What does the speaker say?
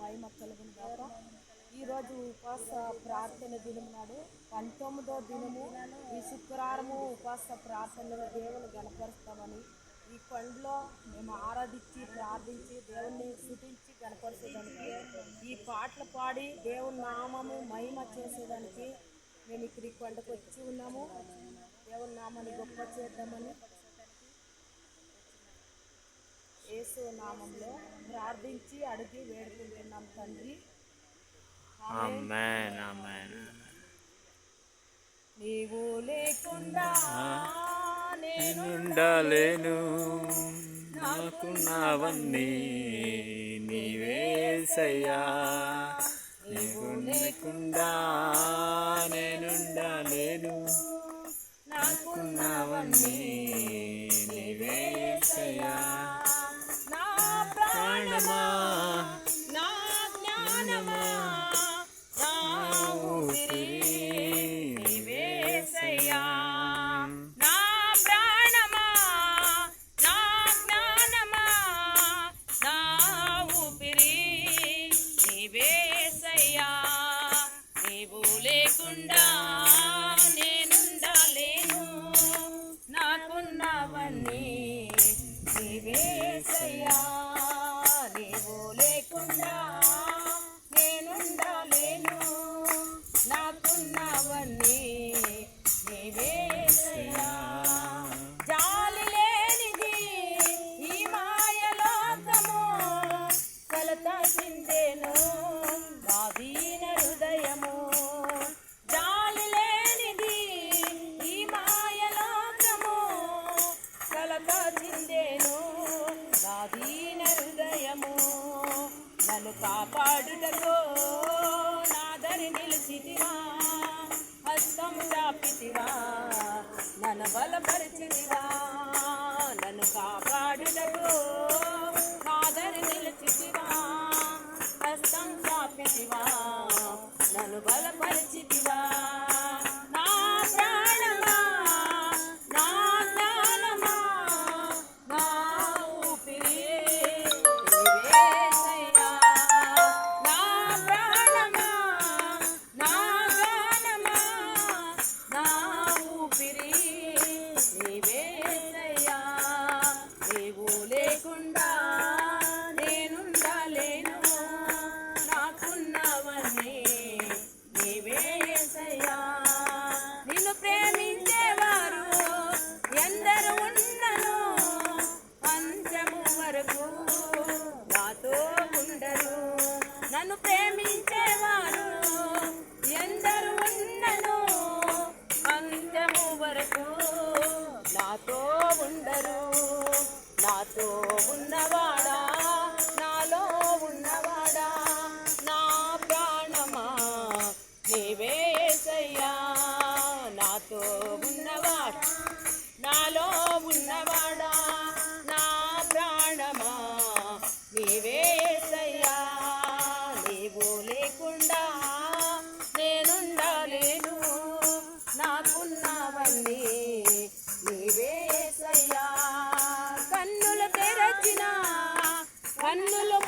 మహిమ కలుగును గాక. ఈరోజు ఉపవాస ప్రార్థన దినం నాడు 19వ దినము. ఈ శుక్రవారము ఉపవాస ప్రార్థనలు దేవుని గణపరుస్తామని ఈ కొండలో మేము ఆరాధించి ప్రార్థించి దేవుణ్ణి స్తుతించి గణపరిచేదానికి ఈ పాటలు పాడి దేవుని నామము మహిమ చేసేదానికి మేము ఇక్కడ ఈ కొండకు వచ్చి ఉన్నాము. దేవుని నామాన్ని గొప్ప చేద్దామని యేసు నామంలో ప్రార్థించి అడిగి వేడుకుంటున్నాం తండ్రి. ఆమేన్ ఆమేన్. నీవు లేకుండా నేనుండలేను, నాకున్నవన్నీ నీవేసయ్యా. నీవు లేకుండా నేనుండలేను, నాకున్నవన్నీ నీవేసయ్యా. ప్రాణమా నా జ్ఞానమా నా ఊపిరి నీవేసయ్యా. నా ప్రాణమా నా జ్ఞానమా నా ఊపిరి నీవేసయ్యా. నీవు లేకుండా నేనుండలేను, నాకున్నవన్నీ నీవేసయ్యా. నీవు లేకుండా నేనుండలేను, నాకున్నవన్నీ నీవేసయ్యా. జాలి లేనిది ఈ మాయలోకము, కలత చిందెను నా దీన హృదయము. జాలి లేనిది ఈ మాయలోకము, కలత చిందెను నా దీన హృదయము. నన్ను కాపాడుటకు నాదరి నిలిచితివా, హస్తం చాపితివా, నన్ను బలపరిచితివా. నన్ను కాపాడుటకు నాదరి నిలిచితివా, హస్తం చాపితివా, నన్ను బలపరిచితివా. నా ప్రాణమా నా జ్ఞానమా నా ఊపిరి నీవేసయ్యా. నా ప్రాణమా నా జ్ఞానమా నా ఊపిరి నీవేసయ్యా. నీవు లేకుండా నేనుండలేను, నాకున్నవన్నీ నీవేసయ్యా. నిన్ను ప్రేమించేవారు ఎందరు ఉన్నను, అంతము వరకు నాతో ఉండరు. నన్ను ప్రేమించేవారు ఎందరు ఉన్నను, అంతము వరకు నాతో ఉండరు. నాతో ఉన్నవాడా నాలో ఉన్నవాడా నా ప్రాణమా నీవేసయ్యా. నాతో ఉన్నవాడా నాలో ఉన్నవాడా నా ప్రాణమా నీవేసయ్యా. నీవు లేకుండా నేనుండలేను, నాకున్నవన్నీ నీవేసయ్యా. కన్నులు తెరచిన కన్నులు